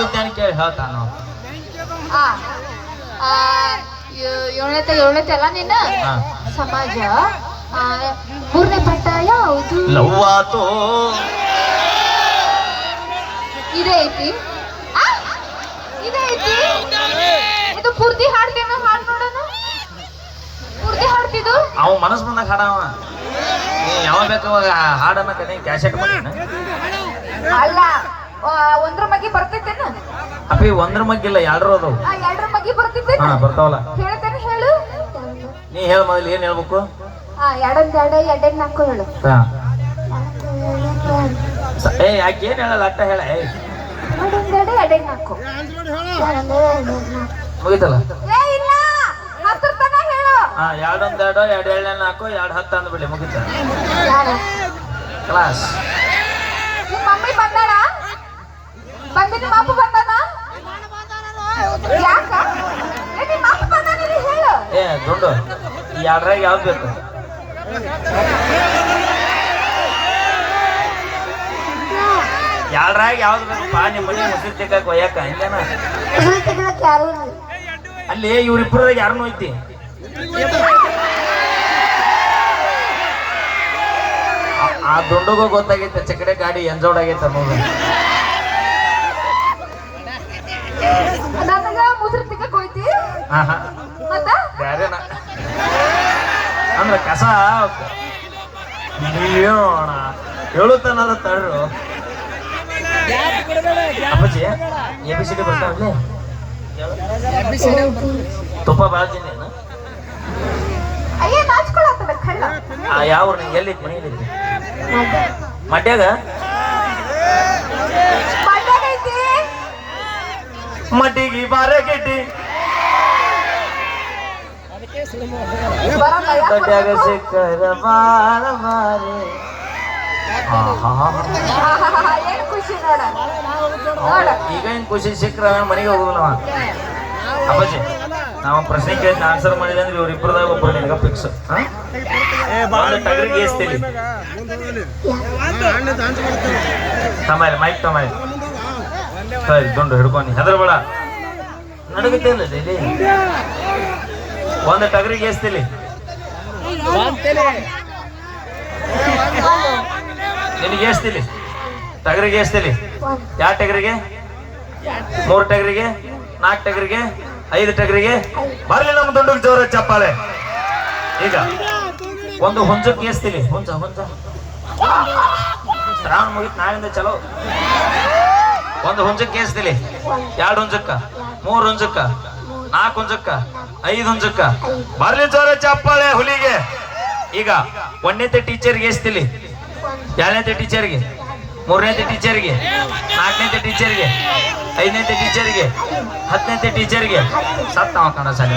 ಉದ್ಯಾನ ಕೇಳಿ ಹೇಳ್ತಾನು. ಏಳನೇತೆ ಅಲ್ಲ ನಿನ್ನ ಸಮಾಜ. ಮೂರನೇ ಪಟ್ಟ ಯಾವುದು? ಲವ್ವಾತು. ಇದೇ ಐತಿ, ಇದೇ ಐತಿ. ಇದು ಪೂರ್ತಿ ಹಾಡ್ತೇನ? ಹಾಡ್ ನೋಡೋಣ. ಪೂರ್ತಿ ಹಾಡ್ತಿದ್ದು ಅವ ಮನಸ್ ಬಂದಾಗ ಹಾಡವ. ಯಾವ ಬೇಕಾವಾಗ ಹಾಡನ್ನ ಕಡೆ ಕ್ಯಾಸೆಟ್ ಮಾಡಿನ. ಅಲ್ಲ, ಒಂದ್ರ ಮಗಿ ಬರ್ತೈತೇನ? ಅಪ್ಪಿ ಒಂದ್ರ ಮಗ್ಗಿಲ್ಲ, ಎರಡರ ಅದಾವ. ಎರಡರ ಮಗಿ ಬರ್ತೈತೇನ? ಬರ್ತಾವಲ್ಲ. ಹೇಳ್ತೇನೆ, ಹೇಳು. ನೀ ಹೇಳ ಮೊದಲು ಏನ್ ಹೇಳ್ಬೇಕು? ಎರಡ್ ನಾಲ್ಕು ಹೇಳು. ಯಾಕೆ ಏನ್ ಹೇಳಲ್ಲ ಅಟ್ಟ ಹೇಳ. ಎರಡ್ ನಾಲ್ಕು ಮುಗಿತಲ್ಲ. ಇಲ್ಲ, ಹತ್ತರ ತನ ಹೇಳು. ಎರಡೊಂದೆರಡು, ಎರಡೇಳನೇ ನಾಲ್ಕು, 2 10 ಅಂದ್ಬಿಡಿ, ಮುಗಿತ ಕ್ಲಾಸ್. ನಿಮ್ಮ ಮಮ್ಮಿ ಬಂದಾರ? ಬಂದಿ ನಿಮ್ಮ ಅಪ್ಪ ಬಂದಾನ? ಯಾಕ ನಿಮ್ಮ ಅಪ್ಪ ಬಂದಾನ? ಹೇಳು. ದುಂಡು ಈ ಎರಡ್ರಾಗ ಯಾವ್ದು ಬೇಕು? ಎರಡ್ರಾಗ ಯಾವ್ದು ಬೇಕಪ್ಪ? ನಿಮ್ಮ ಮನೆ ಮುಸುರಿ ತೆಗಕ್ ಒಯ್ಯಾಕ ಹಂಗೇನ? ಅಲ್ಲಿ ಇವ್ರಿಬ್ರದಾಗ ಯಾರನ್ನೂ ಐತಿ. ಆ ದುಂಡುಗೂ ಗೊತ್ತಾಗೈತೆ ಚಕಡೆ ಗಾಡಿ ಎಂಜೋಡ್ ಆಗೈತೆ ನೋಡಿ. ಮುಸುರಿ ತೆಗಕ್ ಹೋಯ್ತಿ ಬ್ಯಾರೇನ ಅಂದ್ರ ಕಸ ಹೇಳೋಣ ಹೇಳುತ್ತಾನದ ತಡ್ರು. ಅಪ್ಪಾಜಿ ABCD ಬರ್ತಾವಲ್ಲಿ ತುಪ್ಪ ಭಾಳ ತಿಂದೇನ? ಯಾವ ಎಲ್ಲಿ ಮನೆಯಲ್ಲಿ ಮಡ್ಯಾಗ? ಮಡ್ಡಿಗೆ ಬಾರ ಗೆಡ್ಡಿ ದೊಡ್ಡಾಗ ಸಿಕ್ಕರ ಬಾಳ ಮಾರಿ. ಈಗ ಏನ್ ಖುಷಿ ಸಿಕ್ಕ್ರ ಮನೆಗೆ ಹೋಗುದಿಲ್ಲ. ಅಪ್ಪಾಜಿ ನಾವು ಪ್ರಶ್ನೆ ಕೇಳಿ ಆನ್ಸರ್ ಮಾಡಿದೆ ಅಂದ್ರೆ ಇವ್ರಿಬ್ರದಾಗ ಒಬ್ಬರು ನಿನಗ ಫಿಕ್ಸ್. ಟಗರಿಗೆ ಏಸ್ತೀವಿ ತಮಾರಿ ಮೈಕ್ ತಮಾರಿ ಸರಿ ದುಂಡು ಹಿಡ್ಕೊಂಡು ಹೆದರ್ಬೇಡ. ನಡಗುತ್ತೆ ಇಲ್ಲ ಡೈಲಿ. ಒಂದು ಟಗರಿಗೆ ಏಸ್ತಿಲಿ ನಿನಗೆ ಏಸ್ತಿಲಿ ಟಗರಿಗೆ ಏಸ್ತಿಲಿ. 2 ಟಗರಿಗೆ, 3 ಟಗರಿಗೆ, 4 ಟಗರಿಗೆ, 5 ಟಗರಿಗೆ. ಬರ್ಲಿ ನಮ್ಮ ದುಂಡುಗ್ ಜೋರ ಚಪ್ಪಾಳೆ. ಈಗ ಒಂದು ಹುಂಜಕ್ಕೆ ಏಸ್ತಿಲಿ. ಹುಂಜ ಶ್ರಾವಣ ಮುಗಿತ್ ನಾಳಿಂದ ಚಲೋ. ಒಂದು ಹುಂಜಕ್ಕೆ ಏಸ್ತಿಲಿ. 2 ಹುಂಜಕ್ಕ, 3 ಹುಂಜಕ್ಕ, 4 ಹುಂಜಕ್ಕ, 5 ಹುಂಜಕ್ಕ. ಬರ್ಲಿ ಜೋರ ಚಪ್ಪಾಳೆ ಹುಲಿಗೆ. ಈಗ 1ನೇತೆ ಟೀಚರ್ಗೆ ಏಸ್ತಿಲಿ, 2ನೇತೆ ಟೀಚರ್ಗೆ, 3ನೇತೆ ಟೀಚರ್ಗೆ, 4ನೇತೆ ಟೀಚರ್ಗೆ, 5ನೇತೆ ಟೀಚರ್ಗೆ, 10ನೇತೆ ಟೀಚರ್ಗೆ. ಸತ್ತ ಕಣ ಸಾಲಿ